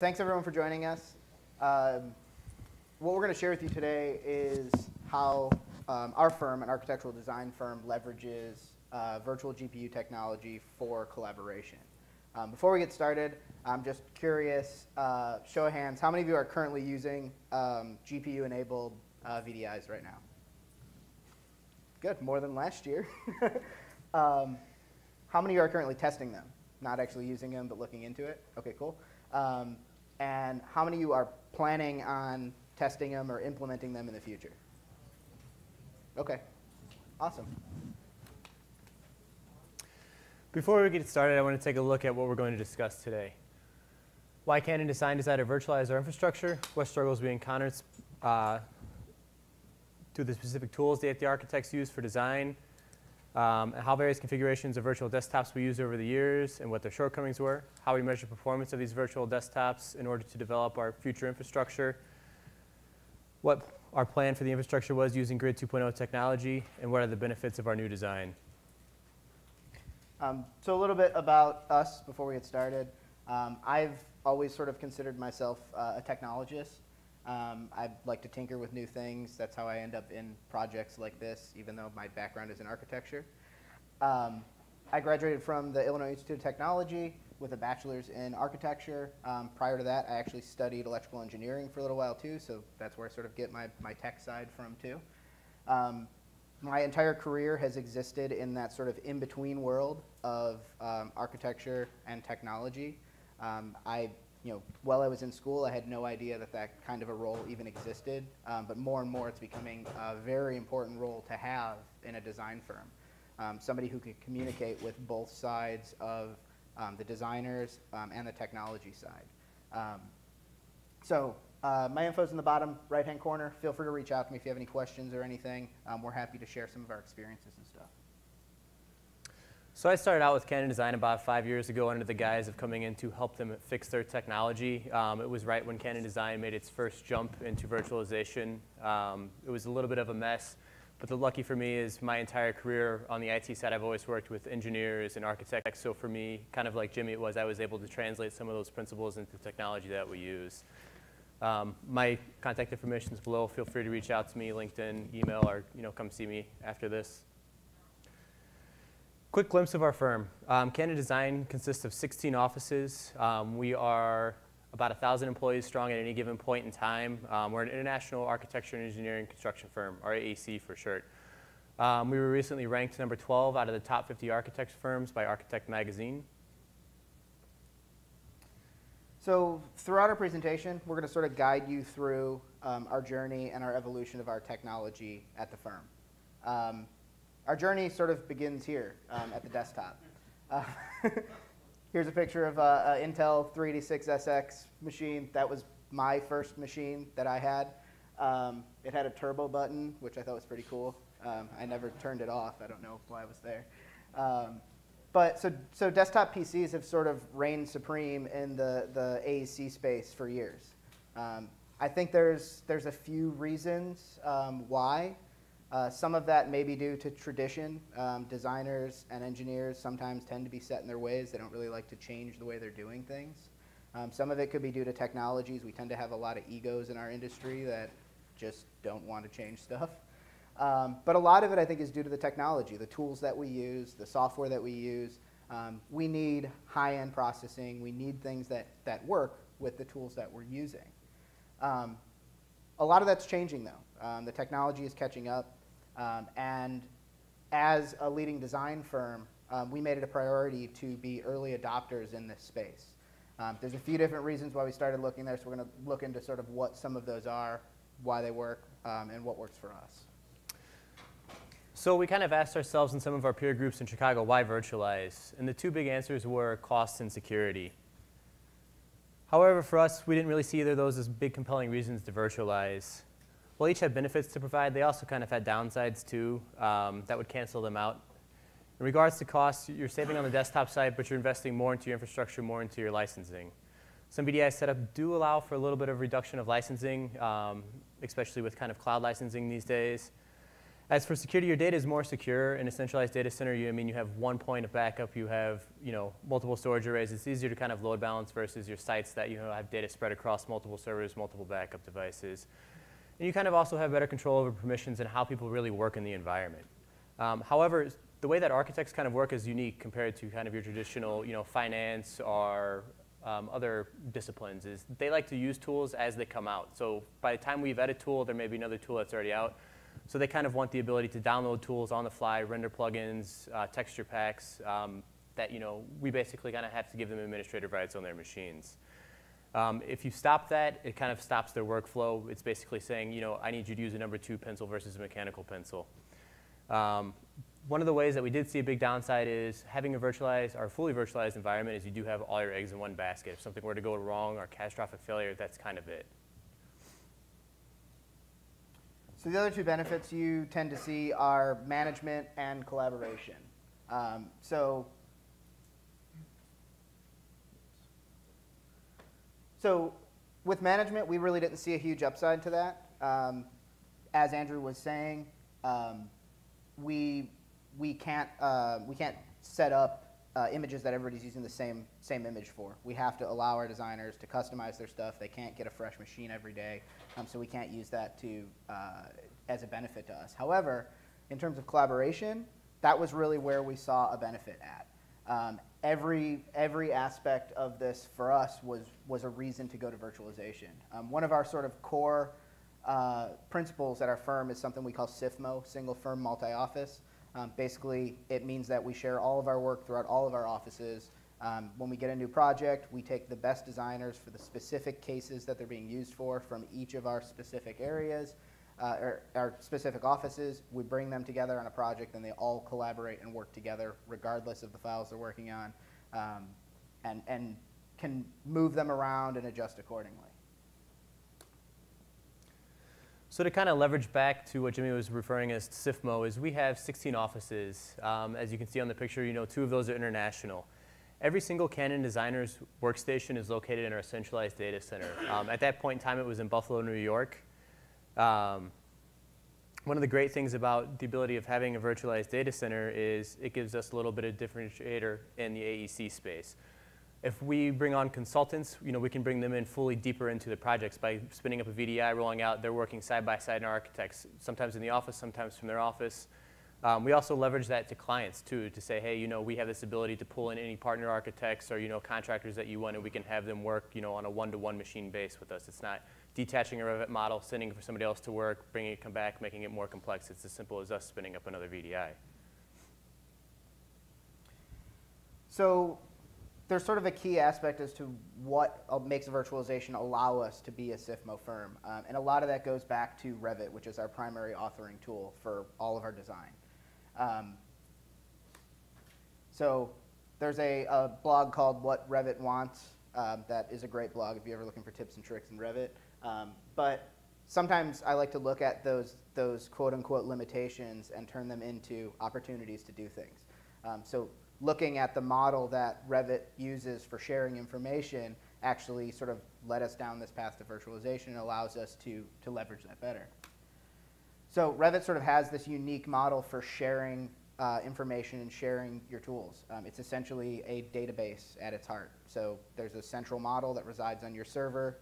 Thanks everyone for joining us. What we're going to share with you today is how our firm, an architectural design firm, leverages virtual GPU technology for collaboration. Before we get started, I'm just curious, show of hands, how many of you are currently using GPU-enabled VDIs right now? Good, more than last year. How many of you are currently testing them? Not actually using them, but looking into it? Okay, cool. And how many of you are planning on testing them or implementing them in the future? Okay, awesome. Before we get started, I want to take a look at what we're going to discuss today. Why CannonDesign decided to virtualize our infrastructure, what struggles we encountered through the specific tools that the architects use for design, and how various configurations of virtual desktops we used over the years and what their shortcomings were, how we measure performance of these virtual desktops in order to develop our future infrastructure, what our plan for the infrastructure was using Grid 2.0 technology, and what are the benefits of our new design. So a little bit about us before we get started. I've always sort of considered myself a technologist. I like to tinker with new things. That's how I end up in projects like this, even though my background is in architecture. I graduated from the Illinois Institute of Technology with a bachelor's in architecture. Prior to that, I actually studied electrical engineering for a little while too, so that's where I sort of get my tech side from too. My entire career has existed in that sort of in-between world of architecture and technology. While I was in school, I had no idea that that kind of a role even existed, but more and more it's becoming a very important role to have in a design firm. Somebody who can communicate with both sides of the designers and the technology side. My info's in the bottom right-hand corner. Feel free to reach out to me if you have any questions or anything. We're happy to share some of our experiences and stuff. So I started out with CannonDesign about 5 years ago under the guise of coming in to help them fix their technology. It was right when CannonDesign made its first jump into virtualization. It was a little bit of a mess, but the lucky for me is my entire career on the IT side, I've always worked with engineers and architects. So for me, kind of like Jimmy I was able to translate some of those principles into the technology that we use. My contact information is below. Feel free to reach out to me, LinkedIn, email, or come see me after this. Quick glimpse of our firm. CannonDesign consists of 16 offices. We are about 1,000 employees strong at any given point in time. We're an international architecture and engineering construction firm, or AAC for short. We were recently ranked number 12 out of the top 50 architects firms by Architect Magazine. So throughout our presentation, we're going to sort of guide you through our journey and our evolution of our technology at the firm. Our journey sort of begins here at the desktop. Here's a picture of an Intel 386SX machine. That was my first machine that I had. It had a turbo button, which I thought was pretty cool. I never turned it off. I don't know why it was there. So desktop PCs have sort of reigned supreme in the AEC space for years. I think there's a few reasons why. Some of that may be due to tradition. Designers and engineers sometimes tend to be set in their ways. They don't really like to change the way they're doing things. Some of it could be due to technologies. We tend to have a lot of egos in our industry that just don't want to change stuff. But a lot of it, I think, is due to the technology, the tools that we use, the software that we use. We need high-end processing. We need things that work with the tools that we're using. A lot of that's changing, though. The technology is catching up. And as a leading design firm, we made it a priority to be early adopters in this space. There's a few different reasons why we started looking there, so we're going to look into sort of what some of those are, why they work, and what works for us. So we kind of asked ourselves and some of our peer groups in Chicago, why virtualize? And the two big answers were cost and security. However, for us, we didn't really see either of those as big compelling reasons to virtualize. While each had benefits to provide, they also kind of had downsides too that would cancel them out. In regards to costs, you're saving on the desktop side, but you're investing more into your infrastructure, more into your licensing. Some VDI setups do allow for a little bit of reduction of licensing, especially with kind of cloud licensing these days. As for security, your data is more secure. In a centralized data center, you have one point of backup. You have multiple storage arrays. It's easier to kind of load balance versus your sites that have data spread across multiple servers, multiple backup devices. And you kind of also have better control over permissions and how people really work in the environment. However, the way that architects kind of work is unique compared to kind of your traditional finance or other disciplines. Is they like to use tools as they come out. So by the time we vet a tool, there may be another tool that's already out. So they kind of want the ability to download tools on the fly, render plugins, texture packs that we basically kind of have to give them administrative rights on their machines. If you stop that, it kind of stops their workflow. It's basically saying, I need you to use a number 2 pencil versus a mechanical pencil. One of the ways that we did see a big downside is having a virtualized or fully virtualized environment is you do have all your eggs in one basket. If something were to go wrong or catastrophic failure, that's kind of it. So the other two benefits you tend to see are management and collaboration. So with management, we really didn't see a huge upside to that. As Andrew was saying, we can't set up images that everybody's using the same image for. We have to allow our designers to customize their stuff. They can't get a fresh machine every day, so we can't use that as a benefit to us. However, in terms of collaboration, that was really where we saw a benefit at. Every aspect of this for us was a reason to go to virtualization. One of our sort of core principles at our firm is something we call SIFMO, Single Firm Multi-Office. Basically, it means that we share all of our work throughout all of our offices. When we get a new project, we take the best designers for the specific cases that they're being used for from each of our specific areas, or our specific offices. We bring them together on a project, and they all collaborate and work together regardless of the files they're working on, and can move them around and adjust accordingly. So to kind of leverage back to what Jimmy was referring as SIFMO is we have 16 offices. As you can see on the picture, 2 of those are international. Every single Canon designer's workstation is located in our centralized data center. At that point in time, it was in Buffalo, New York. One of the great things about the ability of having a virtualized data center is it gives us a little bit of differentiator in the AEC space. If we bring on consultants, we can bring them in fully deeper into the projects by spinning up a VDI, rolling out. They're working side by side in our architects, sometimes in the office, sometimes from their office. We also leverage that to clients too, to say, hey, we have this ability to pull in any partner architects or contractors that you want, and we can have them work on a one-to-one machine base with us. It's not detaching a Revit model, sending it for somebody else to work, bringing it come back, making it more complex. It's as simple as us spinning up another VDI. So there's sort of a key aspect as to what makes virtualization allow us to be a SIFMO firm. And a lot of that goes back to Revit, which is our primary authoring tool for all of our design. So there's a blog called What Revit Wants that is a great blog if you're ever looking for tips and tricks in Revit. But sometimes I like to look at those quote-unquote limitations and turn them into opportunities to do things. So looking at the model that Revit uses for sharing information actually sort of led us down this path to virtualization and allows us to leverage that better. So Revit sort of has this unique model for sharing information and sharing your tools. It's essentially a database at its heart. So there's a central model that resides on your server.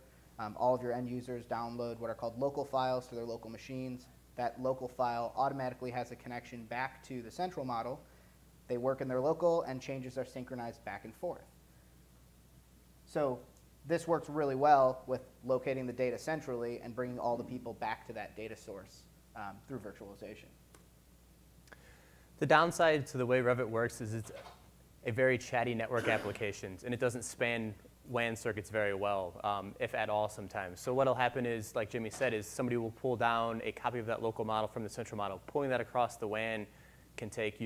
All of your end users download what are called local files to their local machines. That local file automatically has a connection back to the central model. They work in their local, and changes are synchronized back and forth. So this works really well with locating the data centrally and bringing all the people back to that data source through virtualization. The downside to the way Revit works is it's a very chatty network applications, and it doesn't span WAN circuits very well, if at all sometimes. So what'll happen is, like Jimmy said, is somebody will pull down a copy of that local model from the central model. Pulling that across the WAN can take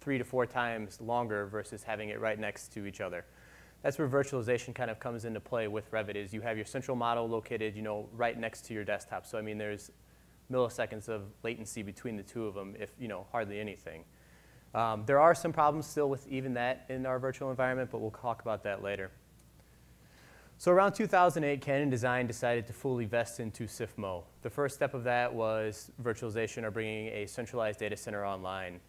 3 to 4 times longer versus having it right next to each other. That's where virtualization kind of comes into play with Revit. Is you have your central model located right next to your desktop. So I mean there's milliseconds of latency between the two of them, if hardly anything. There are some problems still with even that in our virtual environment, but we'll talk about that later. So around 2008, CannonDesign decided to fully vest into SIFMO. The first step of that was virtualization, or bringing a centralized data center online.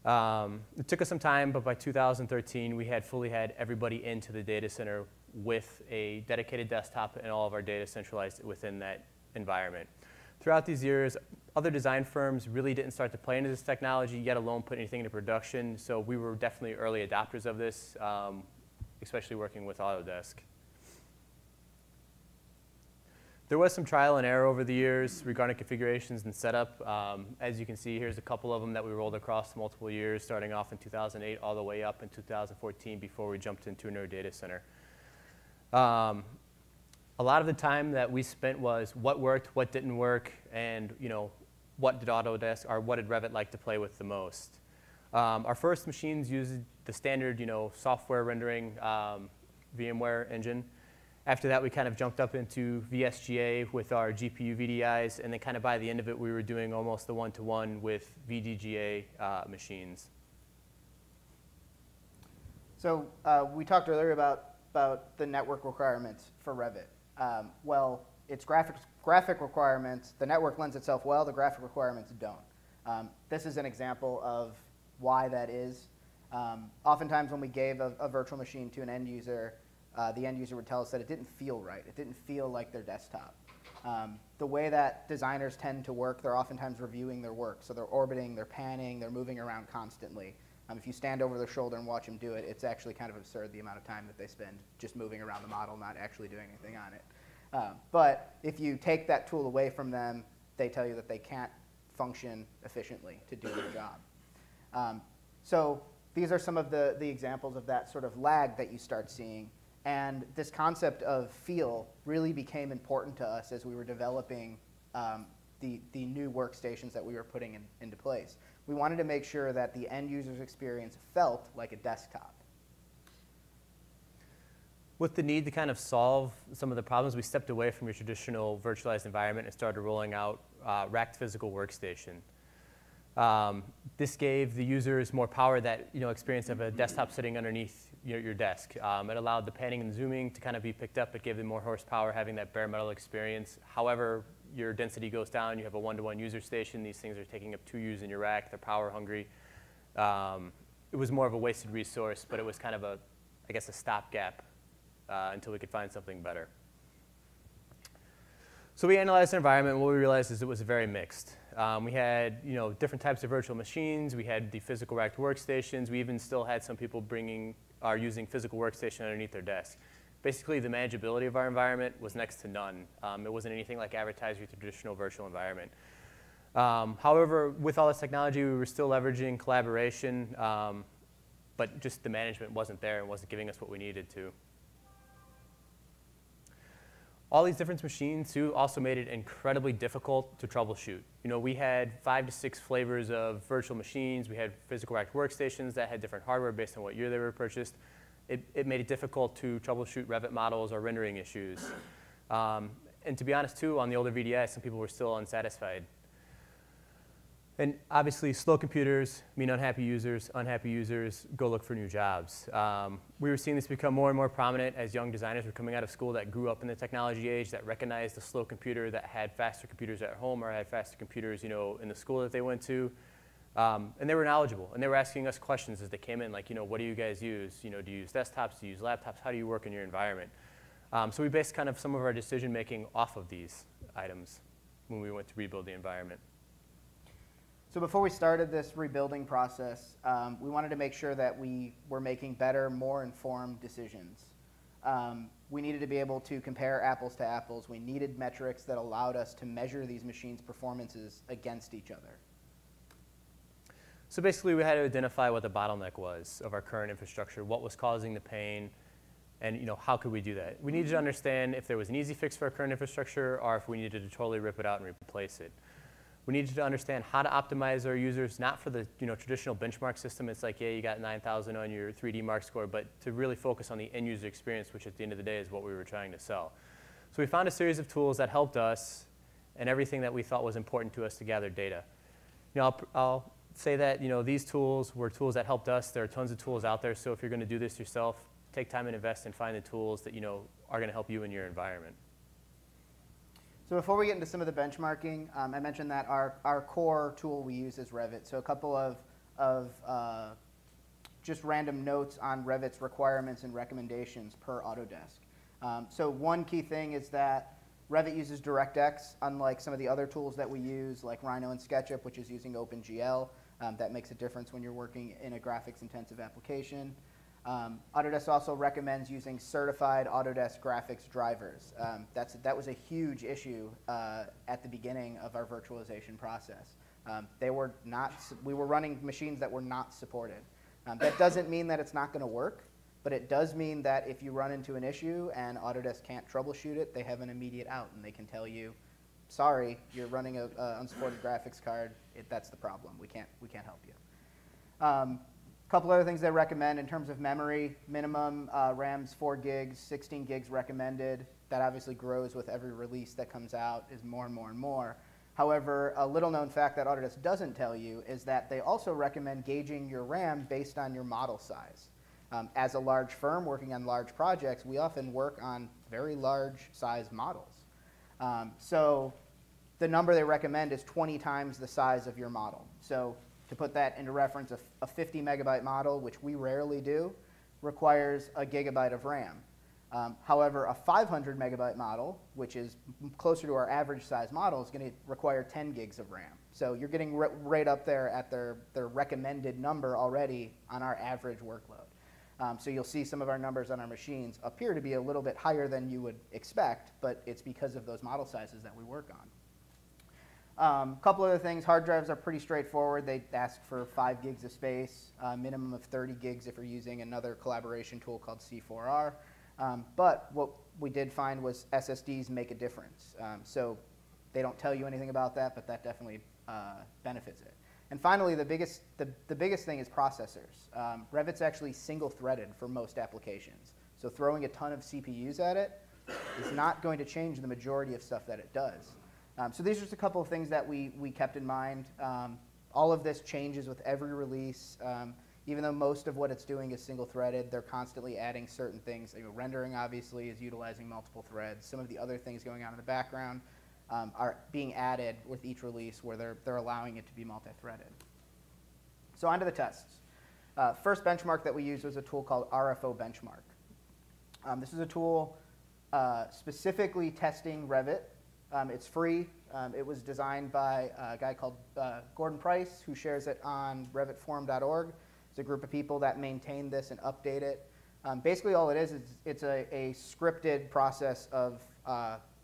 It took us some time, but by 2013, we had fully had everybody into the data center with a dedicated desktop and all of our data centralized within that environment. Throughout these years, other design firms really didn't start to play into this technology, yet alone put anything into production. So we were definitely early adopters of this, especially working with Autodesk. There was some trial and error over the years regarding configurations and setup. As you can see, here's a couple of them that we rolled across multiple years, starting off in 2008 all the way up in 2014 before we jumped into another data center. A lot of the time that we spent was what worked, what didn't work, and what did Autodesk or what did Revit like to play with the most. Our first machines used the standard software rendering VMware engine. After that, we kind of jumped up into VSGA with our GPU VDIs, and then kind of by the end of it, we were doing almost the one-to-one with VDGA machines. So we talked earlier about the network requirements for Revit. Well, its graphic requirements, the network lends itself well, the graphic requirements don't. This is an example of why that is. Oftentimes when we gave a virtual machine to an end user, the end user would tell us that it didn't feel right. It didn't feel like their desktop. The way that designers tend to work, they're oftentimes reviewing their work. So they're orbiting, they're panning, they're moving around constantly. If you stand over their shoulder and watch them do it, it's actually kind of absurd the amount of time that they spend just moving around the model, not actually doing anything on it. But if you take that tool away from them, they tell you that they can't function efficiently to do their job. So these are some of the examples of that sort of lag that you start seeing. And this concept of feel really became important to us as we were developing the new workstations that we were putting into place. We wanted to make sure that the end user's experience felt like a desktop. With the need to kind of solve some of the problems, we stepped away from your traditional virtualized environment and started rolling out racked physical workstation. This gave the users more power, that experience of a desktop sitting underneath your desk. It allowed the panning and zooming to kind of be picked up. It gave them more horsepower, having that bare metal experience. However, your density goes down. You have a one-to-one user station. These things are taking up 2 U's in your rack. They're power hungry. It was more of a wasted resource, but it was kind of a stopgap until we could find something better. So we analyzed the environment, and what we realized is it was very mixed. We had different types of virtual machines. We had the physical racked workstations. We even still had some people using physical workstation underneath their desk. Basically, the manageability of our environment was next to none. It wasn't anything like advertised with the traditional virtual environment. However, with all this technology, we were still leveraging collaboration, but just the management wasn't there and wasn't giving us what we needed to. All these different machines, too, also made it incredibly difficult to troubleshoot. We had 5 to 6 flavors of virtual machines. We had physical racked workstations that had different hardware based on what year they were purchased. It made it difficult to troubleshoot Revit models or rendering issues. And to be honest, too, on the older VDI, some people were still unsatisfied. And obviously, slow computers mean unhappy users. Unhappy users go look for new jobs. We were seeing this become more and more prominent as young designers were coming out of school that grew up in the technology age, that recognized the slow computer, that had faster computers at home or had faster computers in the school that they went to. And they were knowledgeable. And they were asking us questions as they came in, like, what do you guys use? Do you use desktops? Do you use laptops? How do you work in your environment? So we based kind of some of our decision making off of these items when we went to rebuild the environment. So before we started this rebuilding process, we wanted to make sure that we were making better, more informed decisions. We needed to be able to compare apples to apples. We needed metrics that allowed us to measure these machines' performances against each other. So basically, we had to identify what the bottleneck was of our current infrastructure, what was causing the pain, and how could we do that? We needed to understand if there was an easy fix for our current infrastructure or if we needed to totally rip it out and replace it. We needed to understand how to optimize our users, not for the traditional benchmark system. It's like, yeah, you got 9,000 on your 3D Mark score, but to really focus on the end user experience, which at the end of the day is what we were trying to sell. So we found a series of tools that helped us and everything that we thought was important to us to gather data. I'll say that these tools were tools that helped us. There are tons of tools out there, so if you're going to do this yourself, take time and invest and find the tools that are going to help you in your environment. So before we get into some of the benchmarking, I mentioned that our core tool we use is Revit. So a couple of just random notes on Revit's requirements and recommendations per Autodesk. So one key thing is that Revit uses DirectX, unlike some of the other tools that we use, like Rhino and SketchUp, which is using OpenGL. That makes a difference when you're working in a graphics-intensive application. Autodesk also recommends using certified Autodesk graphics drivers. That was a huge issue at the beginning of our virtualization process. We were running machines that were not supported. That doesn't mean that it's not going to work, but it does mean that if you run into an issue and Autodesk can't troubleshoot it, they have an immediate out, and they can tell you, sorry, you're running an unsupported graphics card. That's the problem. We can't help you. Couple other things they recommend in terms of memory. Minimum RAM's 4 gigs, 16 gigs recommended. That obviously grows with every release that comes out, is more and more and more. However, a little known fact that Autodesk doesn't tell you is that they also recommend gauging your RAM based on your model size. As a large firm working on large projects, we often work on very large size models. So the number they recommend is 20 times the size of your model. So to put that into reference, a 50 megabyte model, which we rarely do, requires a gigabyte of RAM. However, a 500 megabyte model, which is closer to our average size model, is going to require 10 gigs of RAM. So you're getting right up there at their recommended number already on our average workload. So you'll see some of our numbers on our machines appear to be a little bit higher than you would expect, but it's because of those model sizes that we work on. Couple other things, hard drives are pretty straightforward. They ask for 5 gigs of space, minimum of 30 gigs if you're using another collaboration tool called C4R. But what we did find was SSDs make a difference. So they don't tell you anything about that, but that definitely benefits it. And finally, the biggest thing is processors. Revit's actually single-threaded for most applications. So throwing a ton of CPUs at it is not going to change the majority of stuff that it does. So these are just a couple of things that we kept in mind. All of this changes with every release. Even though most of what it's doing is single-threaded, they're constantly adding certain things. Rendering, obviously, is utilizing multiple threads. Some of the other things going on in the background are being added with each release where they're allowing it to be multi-threaded. So on to the tests. First benchmark that we used was a tool called RFO Benchmark. This is a tool specifically testing Revit. It's free. It was designed by a guy called Gordon Price, who shares it on revitforum.org. It's a group of people that maintain this and update it. Basically, all it is it's a scripted process of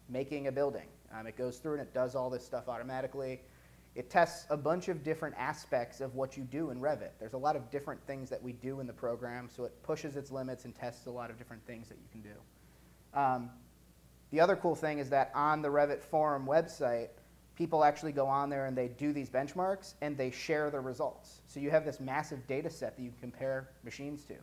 making a building. It goes through and it does all this stuff automatically. It tests a bunch of different aspects of what you do in Revit. There's a lot of different things that we do in the program, so it pushes its limits and tests a lot of different things that you can do. The other cool thing is that on the Revit forum website, people actually go on there and they do these benchmarks and they share the results. So you have this massive data set that you can compare machines to.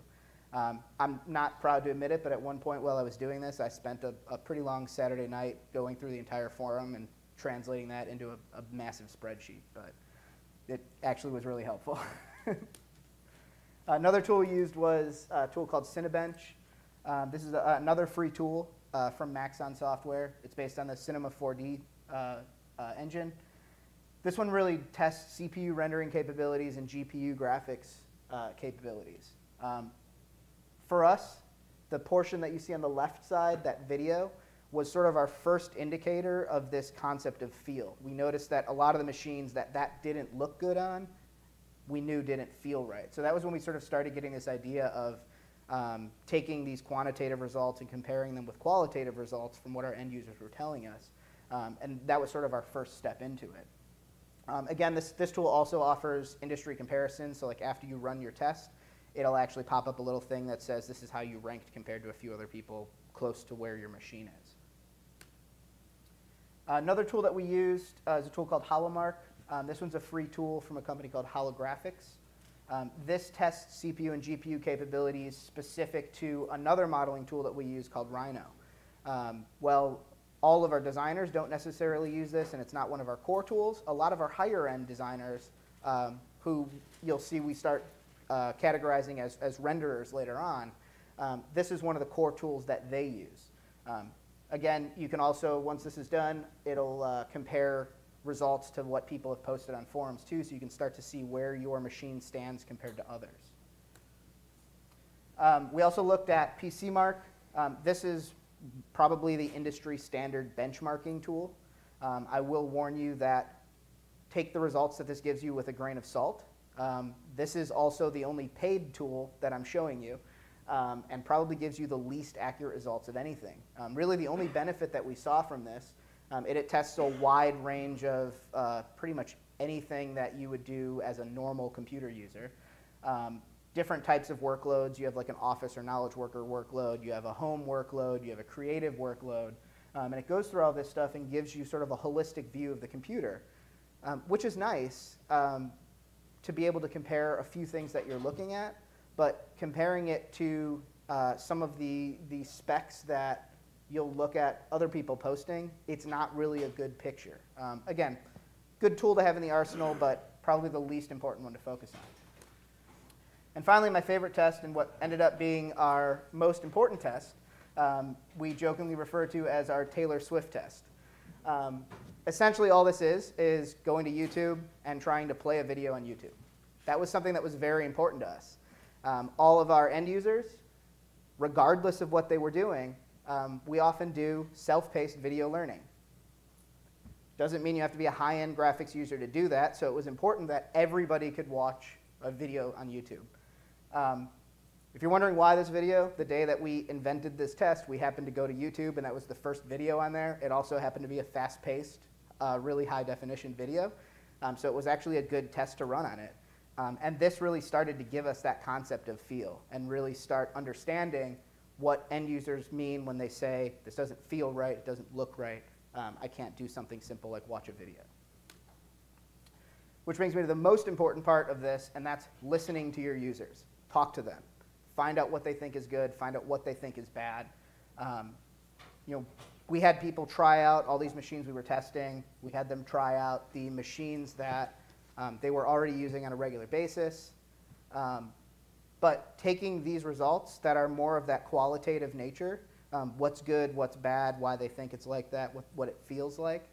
I'm not proud to admit it, but at one point while I was doing this, I spent a pretty long Saturday night going through the entire forum and translating that into a massive spreadsheet, but it actually was really helpful. Another tool we used was a tool called Cinebench. This is another free tool from Maxon Software. It's based on the Cinema 4D engine. This one really tests CPU rendering capabilities and GPU graphics capabilities. For us, the portion that you see on the left side, that video, was sort of our first indicator of this concept of feel. We noticed that a lot of the machines that didn't look good on, we knew didn't feel right. So that was when we sort of started getting this idea of taking these quantitative results and comparing them with qualitative results from what our end users were telling us. And that was sort of our first step into it. Again, this tool also offers industry comparisons. So like after you run your test, it'll actually pop up a little thing that says this is how you ranked compared to a few other people close to where your machine is. Another tool that we used is a tool called Holomark. This one's a free tool from a company called Holographics. This tests CPU and GPU capabilities specific to another modeling tool that we use called Rhino. Well, all of our designers don't necessarily use this, and it's not one of our core tools. A lot of our higher-end designers, who you'll see we start categorizing as renderers later on, this is one of the core tools that they use. Again, you can also, once this is done, it'll compare results to what people have posted on forums too, so you can start to see where your machine stands compared to others. We also looked at PCMark. This is probably the industry standard benchmarking tool. I will warn you that take the results that this gives you with a grain of salt. This is also the only paid tool that I'm showing you, and probably gives you the least accurate results of anything. Really the only benefit that we saw from this, it tests a wide range of pretty much anything that you would do as a normal computer user. Different types of workloads. You have like an office or knowledge worker workload, you have a home workload, you have a creative workload, and it goes through all this stuff and gives you sort of a holistic view of the computer, which is nice to be able to compare a few things that you're looking at, but comparing it to some of the specs that you'll look at other people posting, it's not really a good picture. Again, good tool to have in the arsenal, but probably the least important one to focus on. And finally, my favorite test, and what ended up being our most important test, we jokingly refer to as our Taylor Swift test. Essentially, all this is going to YouTube and trying to play a video on YouTube. That was something that was very important to us. All of our end users, regardless of what they were doing, we often do self-paced video learning. Doesn't mean you have to be a high-end graphics user to do that, so it was important that everybody could watch a video on YouTube. If you're wondering why this video, the day that we invented this test, we happened to go to YouTube, and that was the first video on there. It also happened to be a fast-paced, really high-definition video, so it was actually a good test to run on it. And this really started to give us that concept of feel and really start understanding what end users mean when they say, this doesn't feel right, it doesn't look right, I can't do something simple like watch a video. Which brings me to the most important part of this, and that's listening to your users. Talk to them. Find out what they think is good. Find out what they think is bad. We had people try out all these machines we were testing. We had them try out the machines that they were already using on a regular basis. But taking these results that are more of that qualitative nature, what's good, what's bad, why they think it's like that, what it feels like,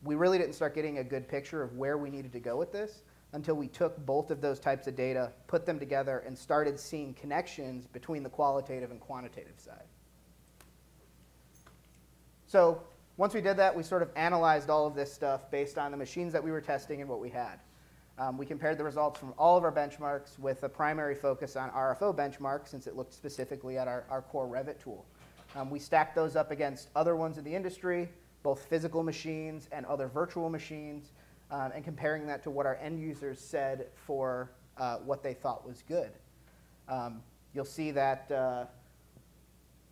we really didn't start getting a good picture of where we needed to go with this until we took both of those types of data, put them together, and started seeing connections between the qualitative and quantitative side. So once we did that, we sort of analyzed all of this stuff based on the machines that we were testing and what we had. We compared the results from all of our benchmarks with a primary focus on RFO benchmark, since it looked specifically at our core Revit tool. We stacked those up against other ones in the industry, both physical machines and other virtual machines, and comparing that to what our end users said for what they thought was good. You'll see that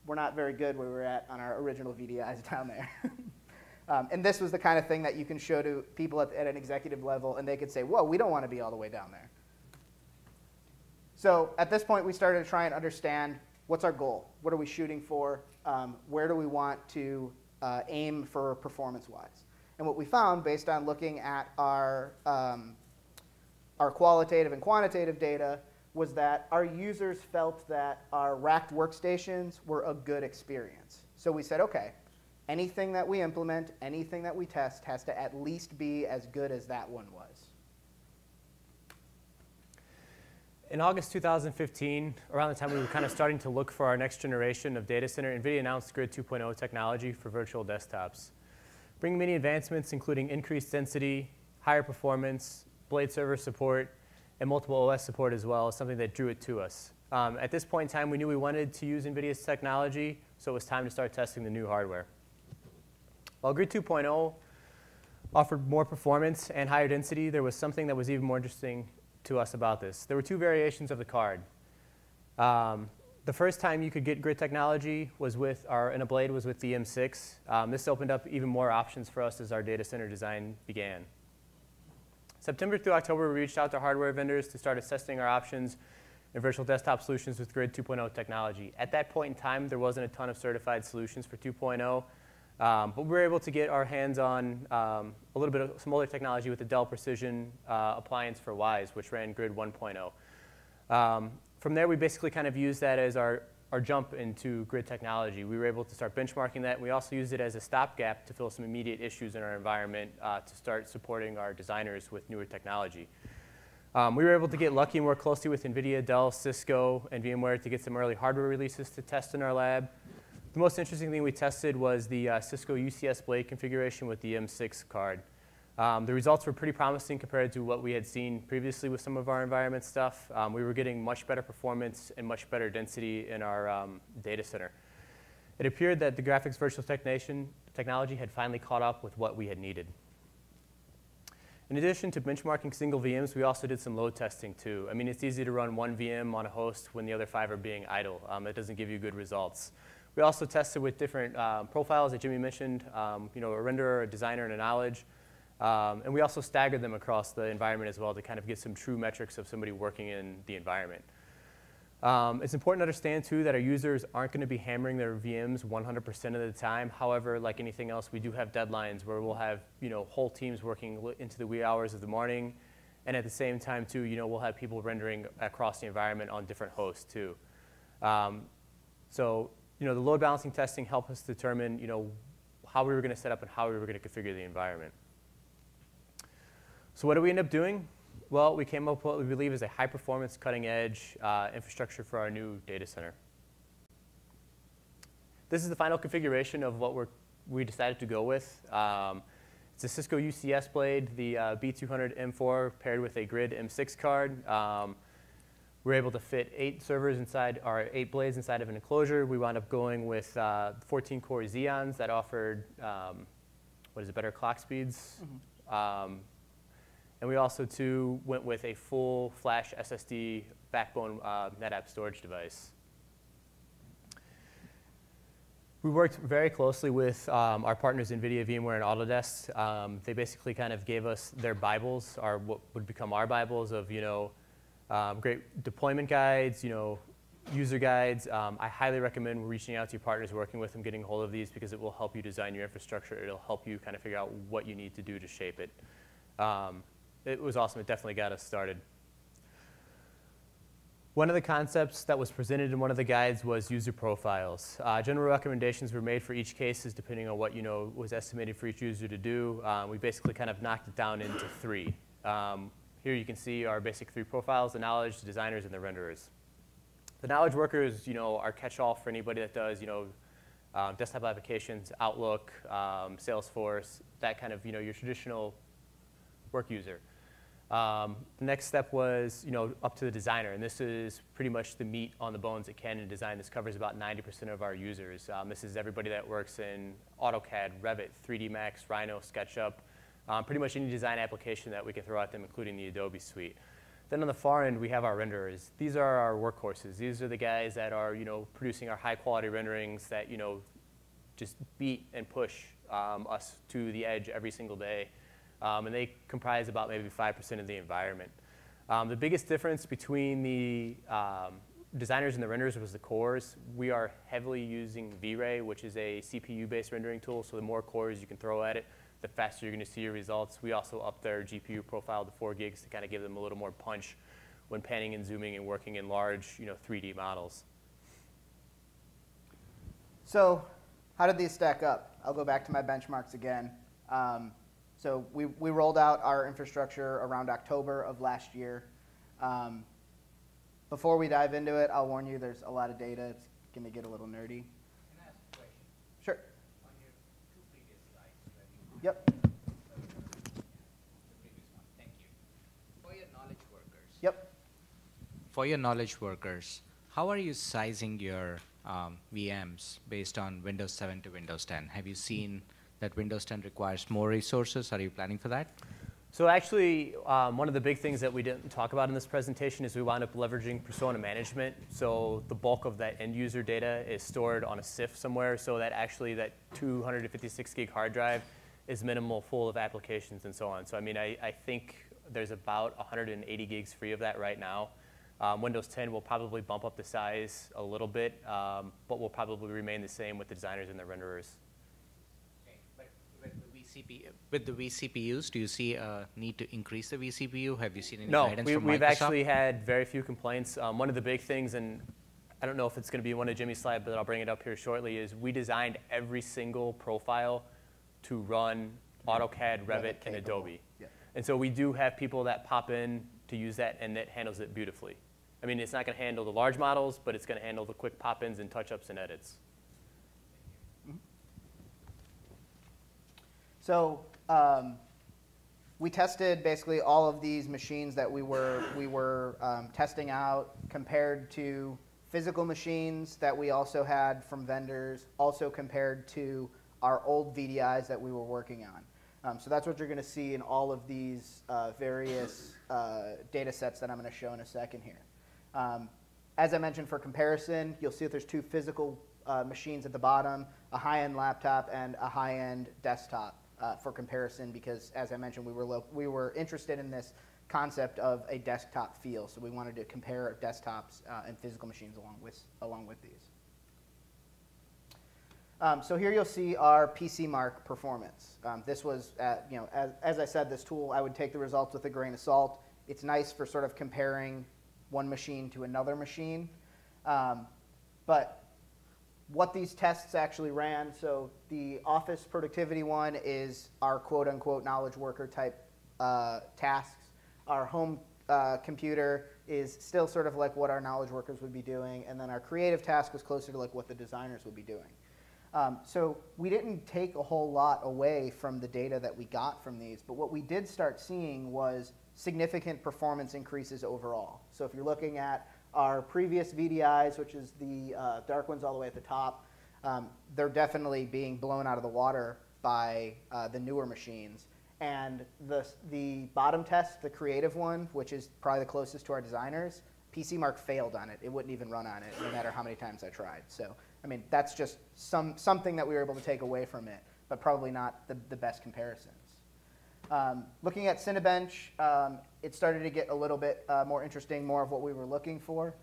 we're not very good where we're at on our original VDIs down there. And this was the kind of thing that you can show to people at an executive level, and they could say, whoa, we don't want to be all the way down there. So at this point, we started to try and understand what's our goal? What are we shooting for? Where do we want to aim for performance-wise? And what we found, based on looking at our qualitative and quantitative data, was that our users felt that our racked workstations were a good experience. So we said, OK, anything that we implement, anything that we test has to at least be as good as that one was. In August 2015, around the time we were kind of starting to look for our next generation of data center, NVIDIA announced Grid 2.0 technology for virtual desktops, bringing many advancements, including increased density, higher performance, blade server support, and multiple OS support as well, is something that drew it to us. At this point in time, we knew we wanted to use NVIDIA's technology, so it was time to start testing the new hardware. While Grid 2.0 offered more performance and higher density, there was something that was even more interesting to us about this. There were two variations of the card. The first time you could get grid technology was with in a blade was with the M6. This opened up even more options for us as our data center design began. September through October, we reached out to hardware vendors to start assessing our options in virtual desktop solutions with Grid 2.0 technology. At that point in time, there wasn't a ton of certified solutions for 2.0, but we were able to get our hands on a little bit of some older technology with the Dell Precision appliance for Wise, which ran Grid 1.0. From there, we basically kind of used that as our our jump into grid technology. We were able to start benchmarking that. We also used it as a stopgap to fill some immediate issues in our environment to start supporting our designers with newer technology. We were able to get lucky and work closely with NVIDIA, Dell, Cisco, and VMware to get some early hardware releases to test in our lab. The most interesting thing we tested was the Cisco UCS Blade configuration with the M6 card. The results were pretty promising compared to what we had seen previously with some of our environment stuff. We were getting much better performance and much better density in our data center. It appeared that the graphics virtualization technology had finally caught up with what we had needed. In addition to benchmarking single VMs, we also did some load testing too. I mean, it's easy to run one VM on a host when the other 5 are being idle. That doesn't give you good results. We also tested with different profiles that Jimmy mentioned, a renderer, a designer, and a knowledge. And we also staggered them across the environment as well to kind of get some true metrics of somebody working in the environment. It's important to understand, too, that our users aren't going to be hammering their VMs 100% of the time. However, like anything else, we do have deadlines where we'll have whole teams working into the wee hours of the morning. And at the same time, too, we'll have people rendering across the environment on different hosts, too. The load balancing testing helped us determine how we were going to set up and how we were going to configure the environment. So what did we end up doing? Well, we came up with what we believe is a high-performance, cutting-edge infrastructure for our new data center. This is the final configuration of what we decided to go with. It's a Cisco UCS Blade, the B200 M4 paired with a Grid M6 card. We were able to fit 8 servers inside, or 8 blades inside of an enclosure. We wound up going with 14-core Xeons that offered, better clock speeds. Mm-hmm. And we also, too, went with a full flash SSD backbone NetApp storage device. We worked very closely with our partners, NVIDIA, VMware, and Autodesk. They basically kind of gave us their Bibles, or what would become our Bibles of, great deployment guides, user guides. I highly recommend reaching out to your partners, working with them, getting a hold of these, because it will help you design your infrastructure. It'll help you kind of figure out what you need to do to shape it. It was awesome. It definitely got us started. One of the concepts that was presented in one of the guides was user profiles. General recommendations were made for each case depending on what was estimated for each user to do. We basically kind of knocked it down into 3. Here you can see our basic 3 profiles: the knowledge, the designers, and the renderers. The knowledge workers, are catch-all for anybody that does, desktop applications, Outlook, Salesforce, that kind of, your traditional work user. The next step was, up to the designer, and this is pretty much the meat on the bones at CannonDesign. This covers about 90% of our users. This is everybody that works in AutoCAD, Revit, 3D Max, Rhino, SketchUp, pretty much any design application that we can throw at them, including the Adobe suite. Then on the far end, we have our renderers. These are our workhorses. These are the guys that are, producing our high-quality renderings that, just beat and push us to the edge every single day. And they comprise about maybe 5% of the environment. The biggest difference between the designers and the renderers was the cores. We are heavily using V-Ray, which is a CPU-based rendering tool, so the more cores you can throw at it, the faster you're going to see your results. We also upped their GPU profile to 4 gigs to kind of give them a little more punch when panning and zooming and working in large 3D models. So how did these stack up? I'll go back to my benchmarks again. So we rolled out our infrastructure around October of last year. Before we dive into it, I'll warn you there's a lot of data. It's going to get a little nerdy. Can I ask a question? Sure. On your 2 previous slides, where you Yep. the previous one, thank you. For your knowledge workers. Yep. For your knowledge workers, how are you sizing your VMs based on Windows 7 to Windows 10? Have you seen that Windows 10 requires more resources? Are you planning for that? So actually, one of the big things that we didn't talk about in this presentation is we wound up leveraging persona management. So the bulk of that end user data is stored on a CIF somewhere, so that actually that 256 gig hard drive is minimal, full of applications and so on. So I mean, I think there's about 180 gigs free of that right now. Windows 10 will probably bump up the size a little bit, but will probably remain the same with the designers and the renderers. With the vCPUs, do you see a need to increase the vCPU? Have you seen any No, guidance from Microsoft? we've actually had very few complaints. One of the big things, and I don't know if it's going to be one of Jimmy's slides, but I'll bring it up here shortly, is we designed every single profile to run AutoCAD, Revit, and Adobe. Yeah. And so we do have people that pop in to use that, and it handles it beautifully. I mean, it's not going to handle the large models, but it's going to handle the quick pop-ins and touch-ups and edits. So we tested basically all of these machines that we were testing out compared to physical machines that we also had from vendors, also compared to our old VDIs that we were working on. So that's what you're going to see in all of these various data sets that I'm going to show in a second here. As I mentioned, for comparison, you'll see that there's two physical machines at the bottom, a high-end laptop and a high-end desktop for comparison, because as I mentioned, we were interested in this concept of a desktop feel, so we wanted to compare desktops and physical machines along with these. So here you'll see our PC Mark performance. This was, as I said, this tool, I would take the results with a grain of salt. It's nice for sort of comparing one machine to another machine. But what these tests actually ran, so the office productivity one is our quote-unquote knowledge worker type tasks. Our home computer is still sort of like what our knowledge workers would be doing, and then our creative task was closer to like what the designers would be doing. So we didn't take a whole lot away from the data that we got from these, but what we did start seeing was significant performance increases overall. So if you're looking at our previous VDIs, which is the dark ones all the way at the top, they're definitely being blown out of the water by the newer machines. And the bottom test, the creative one, which is probably the closest to our designers, PC Mark failed on it. It wouldn't even run on it, no matter how many times I tried. So, I mean, that's just something that we were able to take away from it, but probably not the best comparisons. Looking at Cinebench, it started to get a little bit more interesting, more of what we were looking for.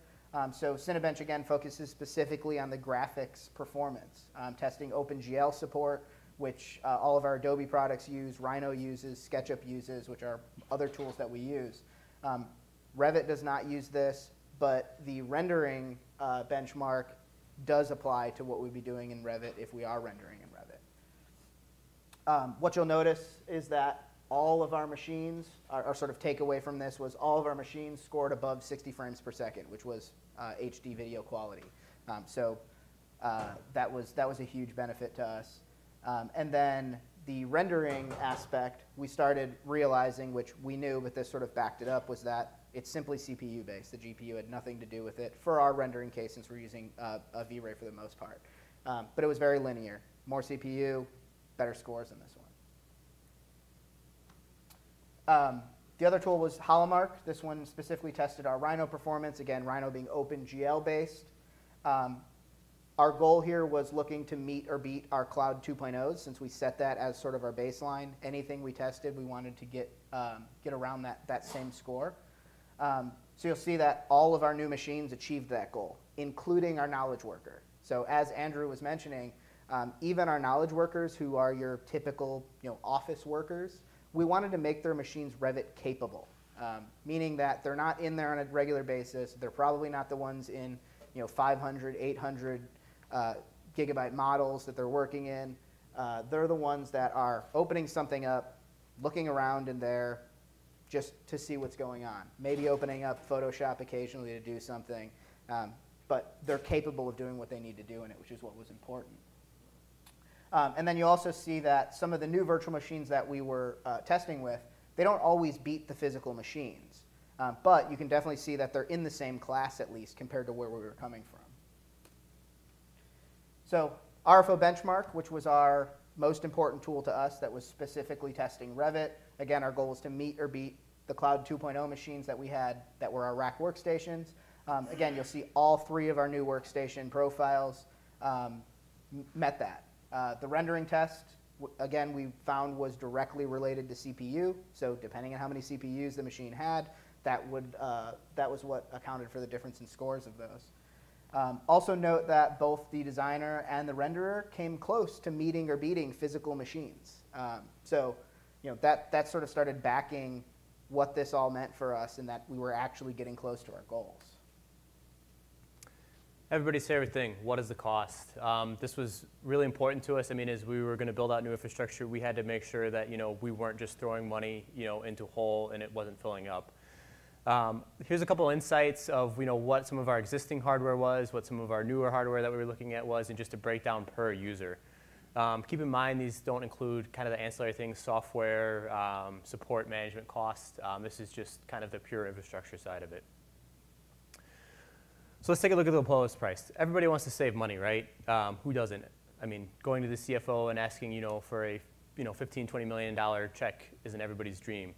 So Cinebench, again, focuses specifically on the graphics performance, testing OpenGL support, which all of our Adobe products use, Rhino uses, SketchUp uses, which are other tools that we use. Revit does not use this, but the rendering benchmark does apply to what we'd be doing in Revit if we are rendering in Revit. What you'll notice is that all of our machines, our sort of takeaway from this was all of our machines scored above 60 frames per second, which was HD video quality. So that was a huge benefit to us. And then the rendering aspect, we started realizing, which we knew, but this sort of backed it up, was that it's simply CPU based. The GPU had nothing to do with it for our rendering case, since we're using a V-Ray for the most part. But it was very linear. More CPU, better scores in this one. The other tool was Holomark. This one specifically tested our Rhino performance. Again, Rhino being OpenGL based. Our goal here was looking to meet or beat our Cloud 2.0s, since we set that as sort of our baseline. Anything we tested, we wanted to get around that same score. So you'll see that all of our new machines achieved that goal, including our knowledge worker. So as Andrew was mentioning, even our knowledge workers, who are your typical office workers, we wanted to make their machines Revit capable, meaning that they're not in there on a regular basis. They're probably not the ones in 500, 800 gigabyte models that they're working in. They're the ones that are opening something up, looking around in there just to see what's going on. Maybe opening up Photoshop occasionally to do something, but they're capable of doing what they need to do in it, which is what was important. And then you also see that some of the new virtual machines that we were testing with, they don't always beat the physical machines. But you can definitely see that they're in the same class, at least, compared to where we were coming from. So RFO Benchmark, which was our most important tool to us that was specifically testing Revit. Again, our goal was to meet or beat the Cloud 2.0 machines that we had that were our rack workstations. Again, you'll see all three of our new workstation profiles met that. The rendering test, again, we found was directly related to CPU. So depending on how many CPUs the machine had, that was what accounted for the difference in scores of those. Also note that both the designer and the renderer came close to meeting or beating physical machines. So that sort of started backing what this all meant for us, and that we were actually getting close to our goals. Everybody's favorite thing, what is the cost? This was really important to us. I mean, as we were going to build out new infrastructure, we had to make sure that, we weren't just throwing money, into a hole and it wasn't filling up. Here's a couple insights of, what some of our existing hardware was, what some of our newer hardware that we were looking at was, and just a breakdown per user. Keep in mind, these don't include kind of the ancillary things, software, support management costs. This is just kind of the pure infrastructure side of it. So let's take a look at the lowest price. Everybody wants to save money, right? Who doesn't? I mean, going to the CFO and asking, for a, $15, $20 million check isn't everybody's dream.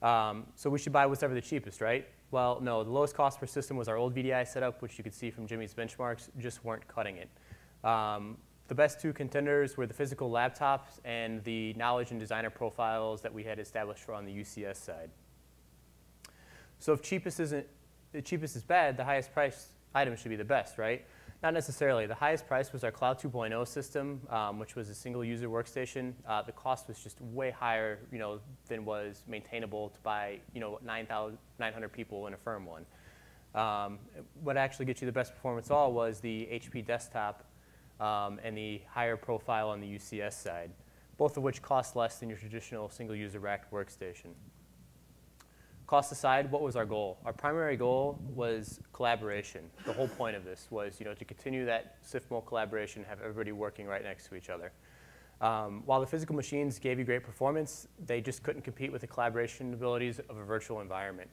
So we should buy whatever the cheapest, right? Well, no, the lowest cost per system was our old VDI setup, which you could see from Jimmy's benchmarks, just weren't cutting it. The best two contenders were the physical laptops and the knowledge and designer profiles that we had established for on the UCS side. So if the cheapest is bad, the highest price item should be the best, right? Not necessarily. The highest price was our Cloud 2.0 system, which was a single user workstation. The cost was just way higher, than was maintainable to buy, 900 people in a firm one. What actually gets you the best performance all was the HP desktop and the higher profile on the UCS side, both of which cost less than your traditional single user racked workstation. Cost aside, what was our goal? Our primary goal was collaboration. The whole point of this was, to continue that SIFMO collaboration, have everybody working right next to each other. While the physical machines gave you great performance, they just couldn't compete with the collaboration abilities of a virtual environment.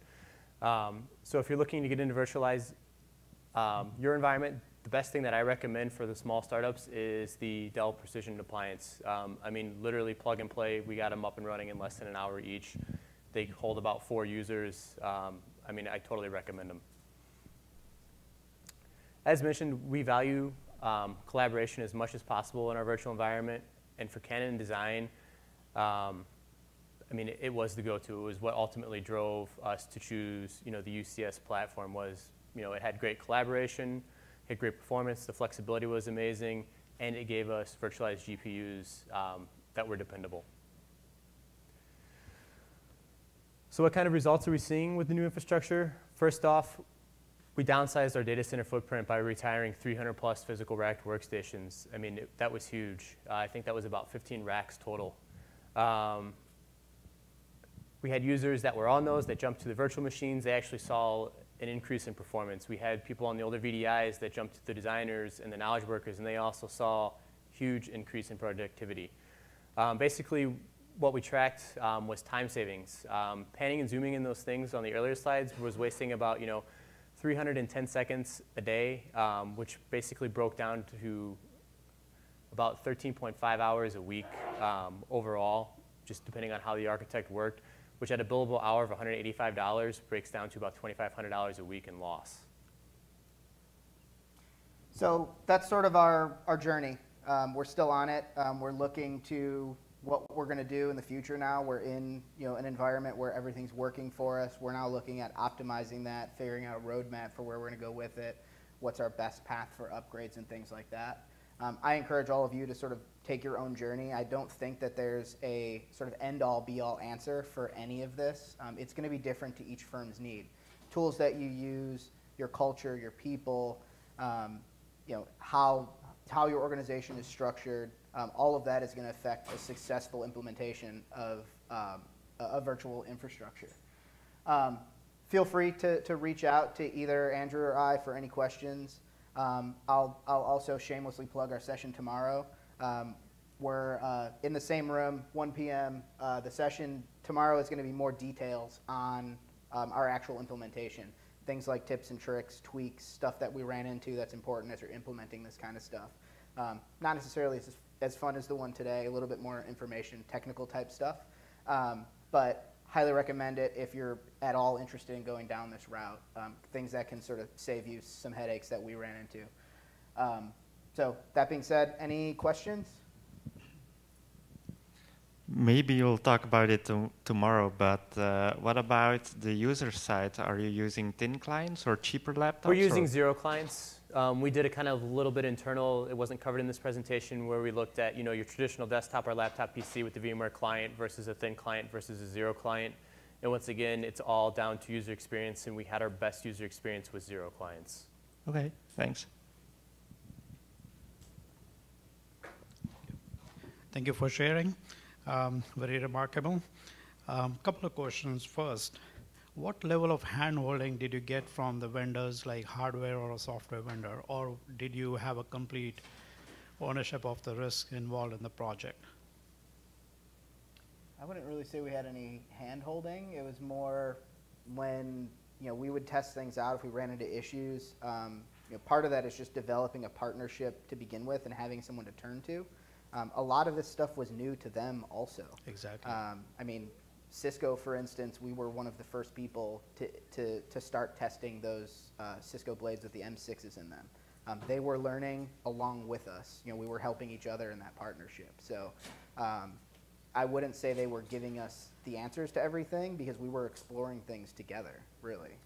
So if you're looking to get into virtualize your environment, the best thing that I recommend for the small startups is the Dell Precision appliance. I mean, literally plug and play. We got them up and running in less than an hour each. They hold about 4 users. I mean, I totally recommend them. As mentioned, we value collaboration as much as possible in our virtual environment. And for CannonDesign, I mean, it was the go-to. It was what ultimately drove us to choose, the UCS platform was, it had great collaboration, had great performance, the flexibility was amazing, and it gave us virtualized GPUs that were dependable. So what kind of results are we seeing with the new infrastructure? First off, we downsized our data center footprint by retiring 300 plus physical racked workstations. I mean, that was huge. I think that was about 15 racks total. We had users that were on those that jumped to the virtual machines. They actually saw an increase in performance. We had people on the older VDIs that jumped to the designers and the knowledge workers, and they also saw huge increase in productivity. Basically, what we tracked was time savings. Panning and zooming in those things on the earlier slides was wasting about 310 seconds a day, which basically broke down to about 13.5 hours a week overall, just depending on how the architect worked, which at a billable hour of $185 breaks down to about $2,500 a week in loss. So that's sort of our journey. We're still on it. We're looking to what we're going to do in the future now. We're in an environment where everything's working for us. We're now looking at optimizing that, figuring out a roadmap for where we're going to go with it, what's our best path for upgrades and things like that. I encourage all of you to sort of take your own journey. I don't think that there's a sort of end-all, be-all answer for any of this. It's going to be different to each firm's need. Tools that you use, your culture, your people, how your organization is structured, all of that is going to affect a successful implementation of a virtual infrastructure. Feel free to reach out to either Andrew or I for any questions. I'll also shamelessly plug our session tomorrow. We're in the same room, 1 p.m. The session tomorrow is going to be more details on our actual implementation. Things like tips and tricks, tweaks, stuff that we ran into that's important as you're implementing this kind of stuff. Not necessarily as fun as the one today, a little bit more information, technical type stuff. But highly recommend it if you're at all interested in going down this route. Things that can sort of save you some headaches that we ran into. So that being said, any questions? Maybe you'll talk about it tomorrow, but what about the user side? Are you using thin clients or cheaper laptops? We're using zero clients. We did a kind of little bit internal, it wasn't covered in this presentation, where we looked at your traditional desktop or laptop PC with the VMware client versus a thin client versus a zero client. And once again, it's all down to user experience, and we had our best user experience with zero clients. Okay, thanks. Thank you for sharing. Very remarkable. Couple of questions. First, what level of hand-holding did you get from the vendors, like hardware or a software vendor, or did you have a complete ownership of the risk involved in the project? I wouldn't really say we had any hand-holding. It was more when we would test things out if we ran into issues. Part of that is just developing a partnership to begin with and having someone to turn to. A lot of this stuff was new to them also. Exactly. I mean, Cisco, for instance, we were one of the first people to start testing those Cisco blades with the M6s in them. They were learning along with us. We were helping each other in that partnership. So I wouldn't say they were giving us the answers to everything because we were exploring things together, really.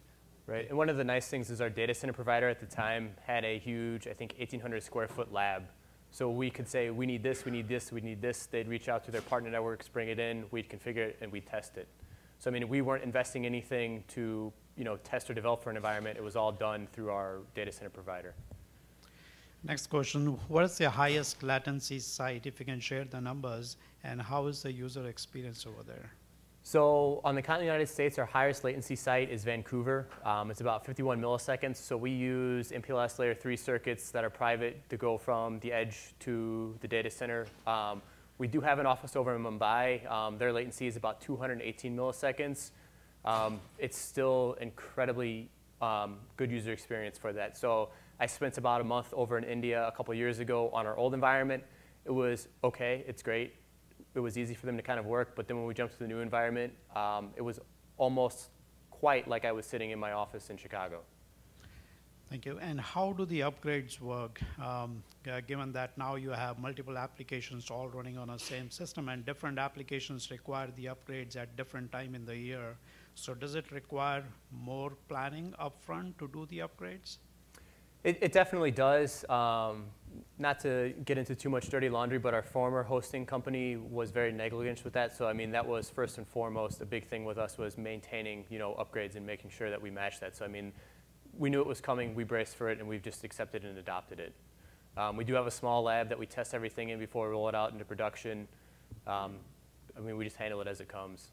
Right, and one of the nice things is our data center provider at the time had a huge, I think, 1,800 square foot lab. So we could say, we need this, we need this, we need this. They'd reach out to their partner networks, bring it in, we'd configure it, and we'd test it. So I mean, we weren't investing anything to test or develop for an environment. It was all done through our data center provider. Next question, what is the highest latency site, if you can share the numbers, and how is the user experience over there? So on the continental United States, our highest latency site is Vancouver. It's about 51 milliseconds. So we use MPLS layer 3 circuits that are private to go from the edge to the data center. We do have an office over in Mumbai. Their latency is about 218 milliseconds. It's still incredibly good user experience for that. So I spent about a month over in India a couple years ago on our old environment. It was okay, it's great. It was easy for them to kind of work, but then when we jumped to the new environment, it was almost quite like I was sitting in my office in Chicago. Thank you. And how do the upgrades work, given that now you have multiple applications all running on a same system, and different applications require the upgrades at different time in the year? So does it require more planning upfront to do the upgrades? It definitely does. Not to get into too much dirty laundry, but our former hosting company was very negligent with that. So I mean, that was first and foremost a big thing with us, was maintaining upgrades and making sure that we matched that. So I mean, we knew it was coming, we braced for it, and we've just accepted and adopted it. We do have a small lab that we test everything in before we roll it out into production. I mean, we just handle it as it comes.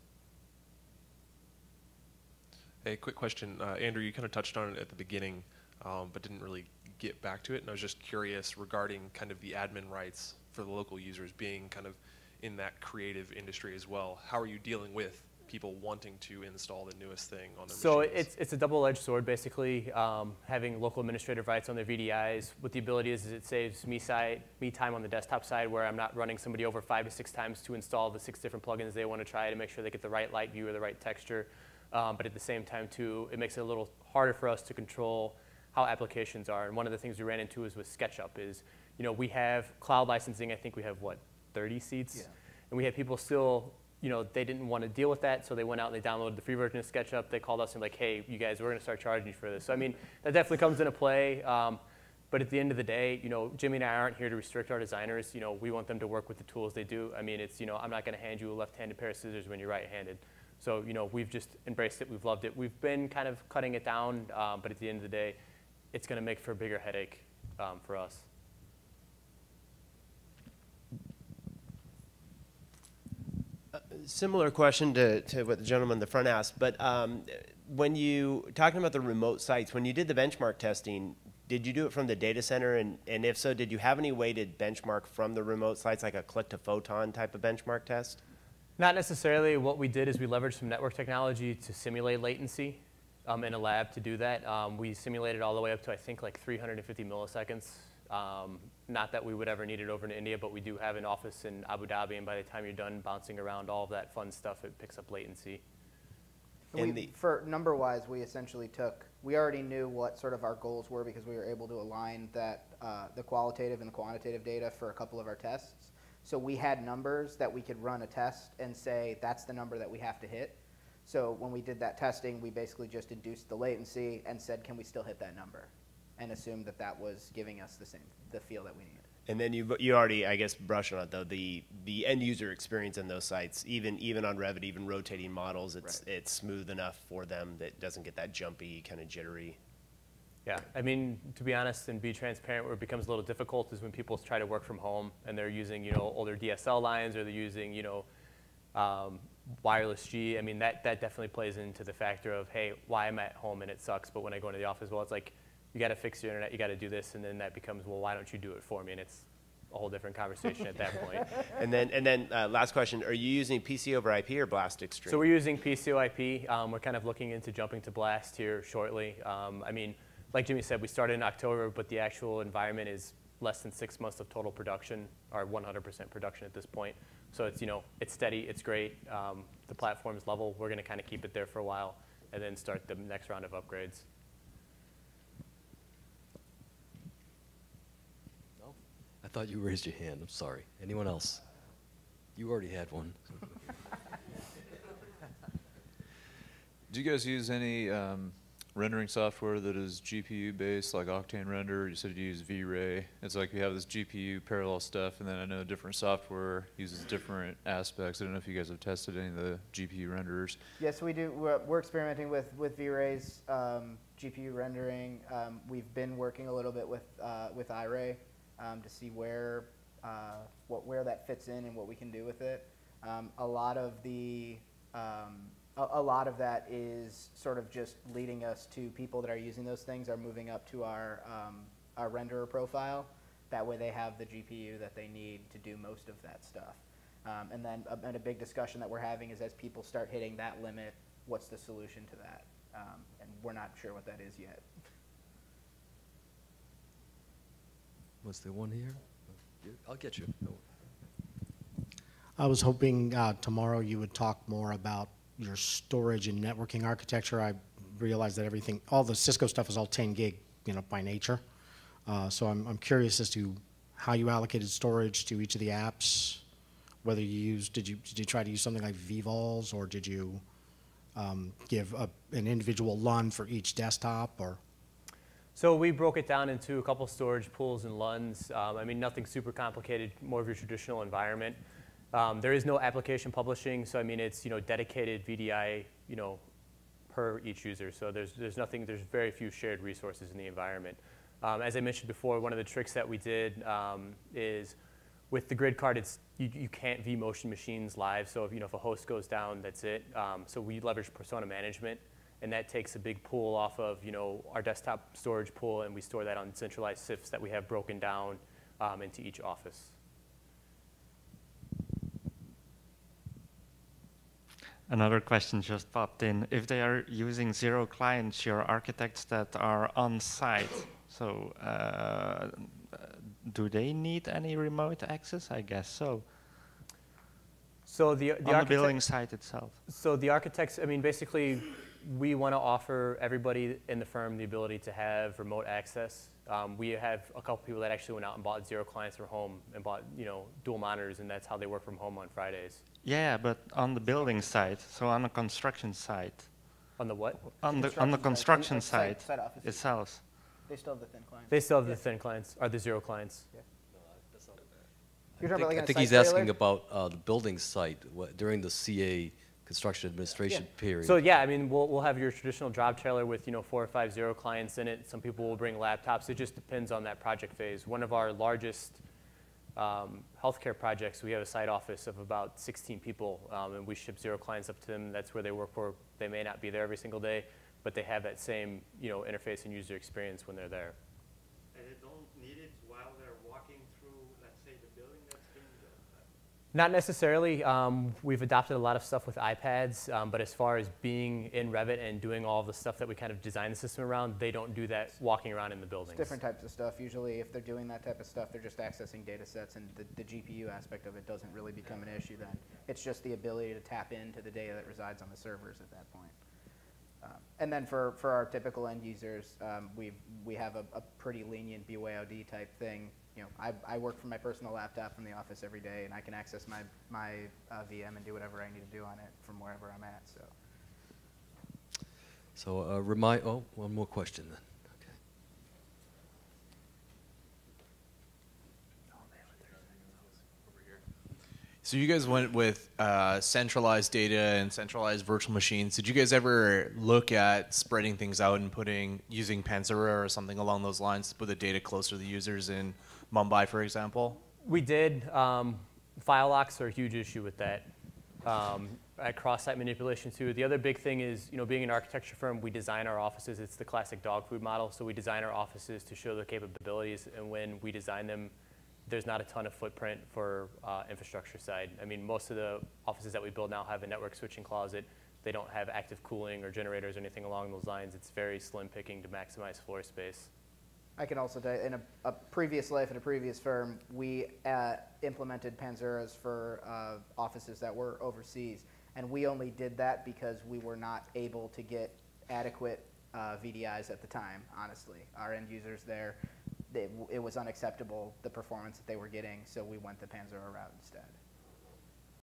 Hey, quick question. Andrew, you kind of touched on it at the beginning, but didn't really get back to it. And I was just curious regarding kind of the admin rights for the local users being kind of in that creative industry as well. How are you dealing with people wanting to install the newest thing on their machines? So it's a double-edged sword, basically. Having local administrative rights on their VDIs. What the ability is it saves me time on the desktop side, where I'm not running somebody over 5 to 6 times to install the 6 different plugins they want to try to make sure they get the right light view or the right texture. But at the same time, too, it makes it a little harder for us to control how applications are. And one of the things we ran into is with SketchUp is, we have cloud licensing. I think we have, 30 seats? Yeah. And we had people still, they didn't want to deal with that, so they went out and they downloaded the free version of SketchUp. They called us and like, hey, you guys, we're going to start charging you for this. So, I mean, that definitely comes into play. But at the end of the day, Jimmy and I aren't here to restrict our designers. We want them to work with the tools they do. I mean, it's, I'm not going to hand you a left-handed pair of scissors when you're right-handed. So, we've just embraced it. We've loved it. We've been kind of cutting it down, but at the end of the day, it's going to make for a bigger headache for us. Similar question to what the gentleman in the front asked, but when you, talking about the remote sites, when you did the benchmark testing, did you do it from the data center? And if so, did you have any way to benchmark from the remote sites, like a click-to-photon type of benchmark test? Not necessarily. What we did is we leveraged some network technology to simulate latency in a lab to do that. We simulated all the way up to, I think, 350 milliseconds. Not that we would ever need it over in India, but we do have an office in Abu Dhabi, and by the time you're done bouncing around all of that fun stuff, it picks up latency. For number-wise, we already knew what sort of our goals were because we were able to align that the qualitative and the quantitative data for a couple of our tests. So we had numbers that we could run a test and say, that's the number that we have to hit. So when we did that testing, we basically just induced the latency and said, can we still hit that number? And assumed that that was giving us the feel that we needed. And then you already, I guess, brushed on it, though, the end user experience in those sites, even on Revit, even rotating models, it's smooth enough for them that it doesn't get that jumpy, kind of jittery. Yeah, I mean, to be honest and be transparent, where it becomes a little difficult is when people try to work from home and they're using, you know, older DSL lines or they're using, you know, wireless G. I mean, that definitely plays into the factor of, hey, why am I at home and it sucks, but when I go into the office, well, it's like, you got to fix your internet, you got to do this, and then that becomes, well, why don't you do it for me? And it's a whole different conversation at that point. And then last question, are you using PC over IP or Blast Extreme? So we're using PCOIP. We're kind of looking into jumping to Blast here shortly. I mean, like Jimmy said, we started in October, but the actual environment is less than 6 months of total production, or 100% production at this point. So it's, you know, it's steady, it's great. The platform's level. We're going to kind of keep it there for a while and then start the next round of upgrades. No? I thought you raised your hand. I'm sorry. Anyone else? You already had one. Do you guys use any rendering software that is GPU based, like Octane Render? You said you use V-Ray. It's like you have this GPU parallel stuff, and then I know different software uses different aspects. I don't know if you guys have tested any of the GPU renderers. Yes, we do. We're experimenting with V-Ray's GPU rendering. We've been working a little bit with iRay to see where that fits in and what we can do with it. A lot of that is sort of just leading us to people that are using those things are moving up to our renderer profile. That way they have the GPU that they need to do most of that stuff. And then a big discussion that we're having is as people start hitting that limit, what's the solution to that? And we're not sure what that is yet. Was there one here? I'll get you. No. I was hoping tomorrow you would talk more about your storage and networking architecture. I realize that all the Cisco stuff is all 10 gig, you know, by nature. So I'm curious as to how you allocated storage to each of the apps. Whether you used, did you try to use something like vVols, or did you give an individual LUN for each desktop, or? So we broke it down into a couple storage pools and LUNs. I mean, nothing super complicated, more of your traditional environment. There is no application publishing, so I mean, it's, you know, dedicated VDI, you know, per each user. So there's very few shared resources in the environment. As I mentioned before, one of the tricks that we did is with the grid card, you can't vMotion machines live. So if a host goes down, that's it. So we leverage persona management, and that takes a big pool off of, you know, our desktop storage pool, and we store that on centralized SIFs that we have broken down into each office. Another question just popped in. If they are using zero clients, your architects that are on site, so do they need any remote access? I guess so. So on the building site itself. So the architects, I mean, basically, we want to offer everybody in the firm the ability to have remote access. We have a couple people that actually went out and bought zero clients from home and bought, you know, dual monitors, and that's how they work from home on Fridays. Yeah, but on the building site, so on the construction site. On the what? On the construction site itself. They still have the thin clients. They still have the thin clients, or the zero clients. Yeah. I think he's asking about the building site during the CA construction administration period. So yeah, I mean, we'll have your traditional job trailer with, you know, 4 or 5 zero clients in it. Some people will bring laptops. It just depends on that project phase. One of our largest healthcare projects, we have a site office of about 16 people, and we ship zero clients up to them. That's where they work for. They may not be there every single day, but they have that same, you know, interface and user experience when they're there. And they don't need it while they're walking through, let's say, the building that's being built? Not necessarily. We've adopted a lot of stuff with iPads, but as far as being in Revit and doing all the stuff that we kind of design the system around, they don't do that walking around in the buildings. It's different types of stuff. Usually, if they're doing that type of stuff, they're just accessing data sets, and the GPU aspect of it doesn't really become an issue then. It's just the ability to tap into the data that resides on the servers at that point. And then for our typical end users, we have a pretty lenient BYOD type thing. You know, I work from my personal laptop from the office every day, and I can access my VM and do whatever I need to do on it from wherever I'm at. So one more question then. Okay. So you guys went with centralized data and centralized virtual machines. Did you guys ever look at spreading things out and using Panzera or something along those lines to put the data closer to the users in Mumbai, for example? We did. File locks are a huge issue with that. At cross-site manipulation too. The other big thing is, being an architecture firm, we design our offices. It's the classic dog food model. So we design our offices to show the capabilities, and when we design them, there's not a ton of footprint for infrastructure side. I mean, most of the offices that we build now have a network switching closet. They don't have active cooling or generators or anything along those lines. It's very slim picking to maximize floor space. I can also tell you, in a previous life at a previous firm, we implemented Panzeras for offices that were overseas. And we only did that because we were not able to get adequate VDIs at the time, honestly. Our end users there, it was unacceptable, the performance that they were getting, so we went the Panzera route instead.